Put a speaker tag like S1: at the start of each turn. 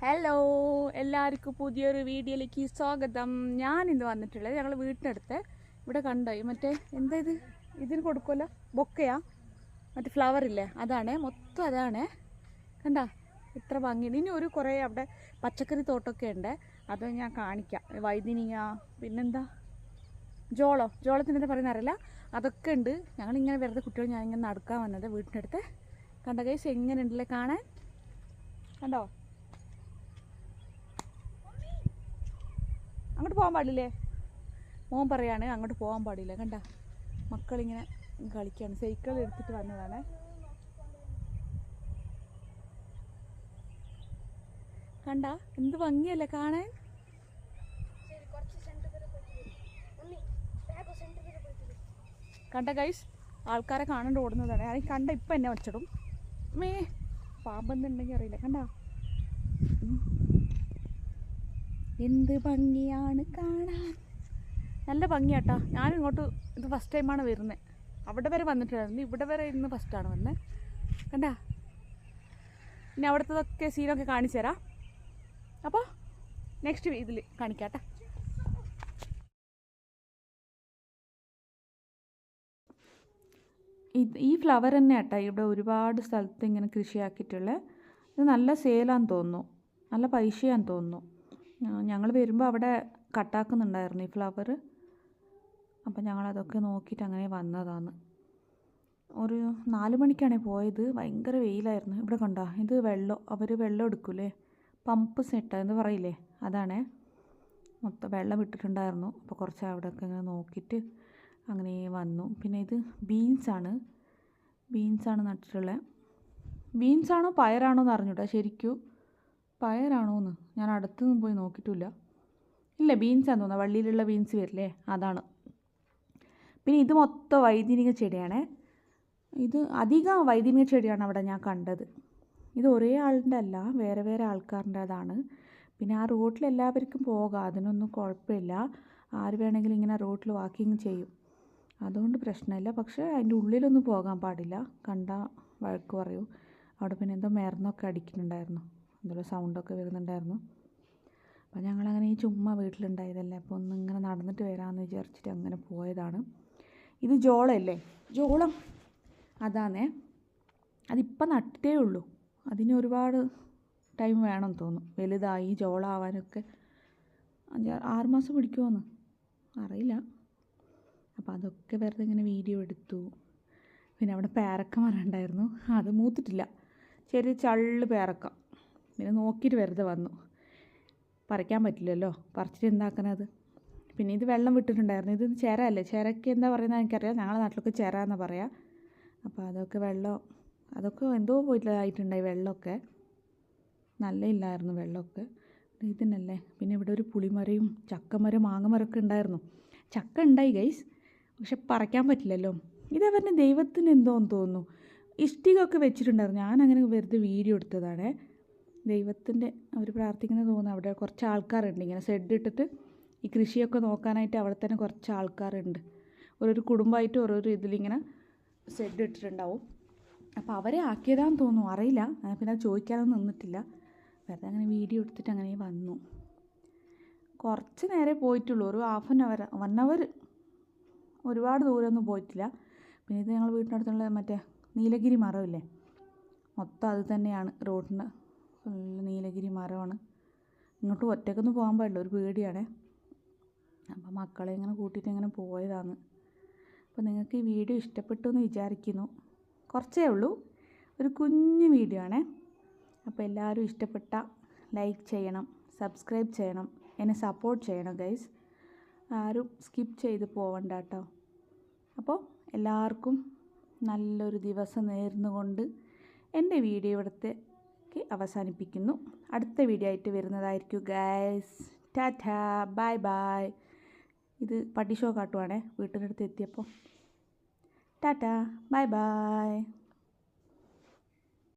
S1: Hello, എല്ലാവർക്കും പുതിയൊരു വീഡിയോയിലേക്ക് സ്വാഗതം. ഞാനിന്ന് വന്നിട്ടുള്ളത് ഞങ്ങൾ വീട്ടിനടുത്ത് ഇവിടെ കണ്ടോ മറ്റേ എന്താ ഇതിന് കൊടുക്കുമല്ലോ, ബൊക്കയാ, മറ്റേ ഫ്ലവർ ഇല്ലേ, അതാണ് മൊത്തം. അതാണ് കണ്ട, ഇത്ര ഭംഗിയുണ്ട്. ഇനി ഒരു കുറേ അവിടെ പച്ചക്കറി തോട്ടമൊക്കെ ഉണ്ട്, അത് ഞാൻ കാണിക്കാം. വൈദിനിങ്ങ, പിന്നെന്താ ജോളത്തിൻ്റെ എന്താ പറയുന്ന അറിയില്ല, അതൊക്കെ ഉണ്ട്. ഞങ്ങളിങ്ങനെ വെറുതെ കുട്ടികൾ ഞാനിങ്ങനെ നടക്കാൻ വന്നത് വീട്ടിനടുത്ത്. കണ്ട ഗൈസ്, എങ്ങനെ ഉണ്ടല്ലേ കാണാൻ, കണ്ടോ? അങ്ങോട്ട് പോകാൻ പാടില്ലേ, മോൻ പറയാണ് അങ്ങോട്ട് പോകാൻ പാടില്ല. കണ്ട, മക്കളിങ്ങനെ കളിക്കുകയാണ്, സൈക്കിൾ എടുത്തിട്ട് വന്നതാണ്. കണ്ട, എന്ത് ഭംഗിയല്ലേ കാണാൻ. കണ്ട ഗൈസ്, ആൾക്കാരെ കാണാണ്ട് ഓടുന്നതാണ്. ഞാൻ കണ്ട ഇപ്പം എന്നെ വച്ചിടും. പാമ്പെന്നുണ്ടെങ്കിൽ അറിയില്ല. കണ്ട, എന്ത് ഭംഗിയാണ് കാണാൻ, നല്ല ഭംഗിയാട്ടാ. ഞാനും ഇങ്ങോട്ട് ഇത് ഫസ്റ്റ് ടൈമാണ് വരുന്നത്. അവിടെ വരെ വന്നിട്ടുണ്ടായിരുന്നു, ഇവിടെ വരെ ഇന്ന് ഫസ്റ്റാണ് വന്നത്. കണ്ട, ഇനി അവിടുത്തതൊക്കെ സീനൊക്കെ കാണിച്ചു തരാം. അപ്പോൾ നെക്സ്റ്റ് ഇതിൽ കാണിക്കാട്ടെ. ഈ ഫ്ലവർ തന്നെ ആട്ടാ ഇവിടെ ഒരുപാട് സ്ഥലത്ത് ഇങ്ങനെ കൃഷിയാക്കിയിട്ടുള്ളത്. ഇത് നല്ല സെയിലാന്ന് തോന്നുന്നു, നല്ല പൈസയാന്ന് തോന്നുന്നു. ഞങ്ങൾ വരുമ്പോൾ അവിടെ കട്ടാക്കുന്നുണ്ടായിരുന്നു ഈ ഫ്ലവർ. അപ്പം ഞങ്ങളതൊക്കെ നോക്കിയിട്ട് അങ്ങനെ വന്നതാണ്. ഒരു 4 മണിക്കാണ് പോയത്. ഭയങ്കര വെയിലായിരുന്നു. ഇവിടെ കണ്ടോ, ഇത് വെള്ളം, അവർ വെള്ളം എടുക്കൂലേ, പമ്പ് സെറ്റ് എന്ന് പറയില്ലേ, അതാണ്. മൊത്തം വെള്ളം ഇട്ടിട്ടുണ്ടായിരുന്നു. അപ്പോൾ കുറച്ച് അവിടെയൊക്കെ ഇങ്ങനെ നോക്കിയിട്ട് അങ്ങനെ വന്നു. പിന്നെ ഇത് ബീൻസാണ് നട്ടിട്ടുള്ളത്. ബീൻസാണോ പയറാണോ എന്ന് അറിഞ്ഞൂട്ടാ ശരിക്കും. പയറാണോന്ന് ഞാൻ അടുത്തൊന്നും പോയി നോക്കിയിട്ടില്ല. ഇല്ല, ബീൻസാന്ന് തോന്നുന്നു, വള്ളിയിലുള്ള ബീൻസ് വരില്ലേ, അതാണ്. പിന്നെ ഇത് മൊത്തം വൈദിനിക ചെടിയാണ്. ഇത് അധികം വൈദിനിക ചെടിയാണ് അവിടെ ഞാൻ കണ്ടത്. ഇത് ഒരേ ആളിൻ്റെ അല്ല, വേറെ വേറെ ആൾക്കാരുടേതാണ്. പിന്നെ ആ റോട്ടിൽ എല്ലാവർക്കും പോകാം, അതിനൊന്നും കുഴപ്പമില്ല. ആര് വേണമെങ്കിലും ഇങ്ങനെ റോട്ടിൽ വാക്കിങ് ചെയ്യും, അതുകൊണ്ട് പ്രശ്നമില്ല. പക്ഷേ അതിൻ്റെ ഉള്ളിലൊന്നും പോകാൻ പാടില്ല, കണ്ടാൽ വഴക്ക് പറയും. അവിടെ പിന്നെ എന്തോ മരുന്നൊക്കെ അടിക്കുന്നുണ്ടായിരുന്നു, എന്തെങ്കിലും സൗണ്ടൊക്കെ വരുന്നുണ്ടായിരുന്നു. അപ്പോൾ ഞങ്ങളങ്ങനെ ഈ ചുമ്മാ വീട്ടിലുണ്ടായതല്ലേ, അപ്പോൾ ഒന്നിങ്ങനെ നടന്നിട്ട് വരാമെന്ന് വിചാരിച്ചിട്ട് അങ്ങനെ പോയതാണ്. ഇത് ജോളമല്ലേ, ജോളം അതാണേ. അതിപ്പം നട്ടേ ഉള്ളൂ, അതിന് ഒരുപാട് ടൈം വേണമെന്ന് തോന്നുന്നു വലുതായി ജോളാവാനൊക്കെ. 6 മാസം പിടിക്കുമോയെന്ന് അറിയില്ല. അപ്പോൾ അതൊക്കെ വെറുതെ ഇങ്ങനെ വീഡിയോ എടുത്തു. പിന്നെ അവിടെ പേരക്ക മരം ഉണ്ടായിരുന്നു, അത് മൂത്തിട്ടില്ല, ചെറിയ ചള്ള് പേരക്ക. പിന്നെ നോക്കിയിട്ട് വെറുതെ വന്നു, പറിക്കാൻ പറ്റില്ലല്ലോ, പറിച്ചിട്ട് എന്താക്കണത്. പിന്നെ ഇത് വെള്ളം വിട്ടിട്ടുണ്ടായിരുന്നു. ഇത് ചിര അല്ലേ, ചിരയ്ക്ക് എന്താ പറയുന്നത് എനിക്കറിയാം, ഞങ്ങളുടെ നാട്ടിലൊക്കെ ചിര എന്നാണ് പറയുക. അപ്പോൾ അതൊക്കെ വെള്ളം, അതൊക്കെ എന്തോ പോയിട്ടായിട്ടുണ്ടായി വെള്ളമൊക്കെ, നല്ല ഇല്ലായിരുന്നു വെള്ളമൊക്കെ. ഇതിനല്ലേ. പിന്നെ ഇവിടെ ഒരു പുളിമരയും ചക്കമരം മാങ്ങമരമൊക്കെ ഉണ്ടായിരുന്നു. ചക്ക ഉണ്ടായി ഗൈസ്, പക്ഷെ പറിക്കാൻ പറ്റില്ലല്ലോ. ഇതവരുടെ ദൈവത്തിന് എന്തോന്ന് തോന്നുന്നു, ഇഷ്ടികയൊക്കെ വെച്ചിട്ടുണ്ടായിരുന്നു. ഞാനങ്ങനെ വെറുതെ വീഡിയോ എടുത്തതാണ്. ദൈവത്തിൻ്റെ അവർ പ്രാർത്ഥിക്കുന്നത് തോന്നുന്നു. അവിടെ കുറച്ച് ആൾക്കാരുണ്ട് ഇങ്ങനെ ഷെഡ് ഇട്ടിട്ട് ഈ കൃഷിയൊക്കെ നോക്കാനായിട്ട്. അവിടെ തന്നെ കുറച്ച് ആൾക്കാരുണ്ട്, ഓരോരു കുടുംബമായിട്ട് ഓരോരോ ഇതിലിങ്ങനെ ഷെഡ് ഇട്ടിട്ടുണ്ടാവും. അപ്പോൾ അവരെ ആക്കിയതാന്ന് തോന്നുന്നു, അറിയില്ല. പിന്നെ അത് ചോദിക്കാനൊന്നും നിന്നിട്ടില്ല, വെറുതെ അങ്ങനെ വീഡിയോ എടുത്തിട്ട് അങ്ങനെ വന്നു. കുറച്ച് നേരെ പോയിട്ടുള്ളൂ, ഒരു 1 അവർ, ഒരുപാട് ദൂരമൊന്നും പോയിട്ടില്ല. പിന്നെ ഇത് ഞങ്ങൾ വീട്ടിനടുത്തുള്ള മറ്റേ നീലഗിരി മരമില്ലേ, മൊത്തം അത് തന്നെയാണ്. റോഡിന് ഫുള്ള് നീലഗിരി മരമാണ്. ഇങ്ങോട്ട് ഒറ്റയ്ക്കൊന്നും പോകാൻ പാടില്ല, ഒരു പേടിയാണ്. അപ്പോൾ മക്കളെ ഇങ്ങനെ കൂട്ടിയിട്ട് ഇങ്ങനെ പോയതാണ്. അപ്പോൾ നിങ്ങൾക്ക് ഈ വീഡിയോ ഇഷ്ടപ്പെട്ടു എന്ന് വിചാരിക്കുന്നു. കുറച്ചേ ഉള്ളൂ, ഒരു കുഞ്ഞു വീഡിയോ ആണേ. അപ്പോൾ എല്ലാവരും ഇഷ്ടപ്പെട്ട ലൈക്ക് ചെയ്യണം, സബ്സ്ക്രൈബ് ചെയ്യണം, എന്നെ സപ്പോർട്ട് ചെയ്യണം ഗൈസ്. ആരും സ്കിപ്പ് ചെയ്ത് പോവണ്ട കേട്ടോ. അപ്പോൾ എല്ലാവർക്കും നല്ലൊരു ദിവസം നേർന്നുകൊണ്ട് എൻ്റെ വീഡിയോ ഇവിടത്തേക്ക് അവസാനിപ്പിക്കുന്നു. അടുത്ത വീഡിയോ ആയിട്ട് വരുന്നതായിരിക്കും ഗൈസ്. Tata, bye bye. ഇത് പട്ടി ഷോ കാട്ടുവാണേ വീട്ടിനടുത്ത് എത്തിയപ്പോൾ. Tata, bye bye.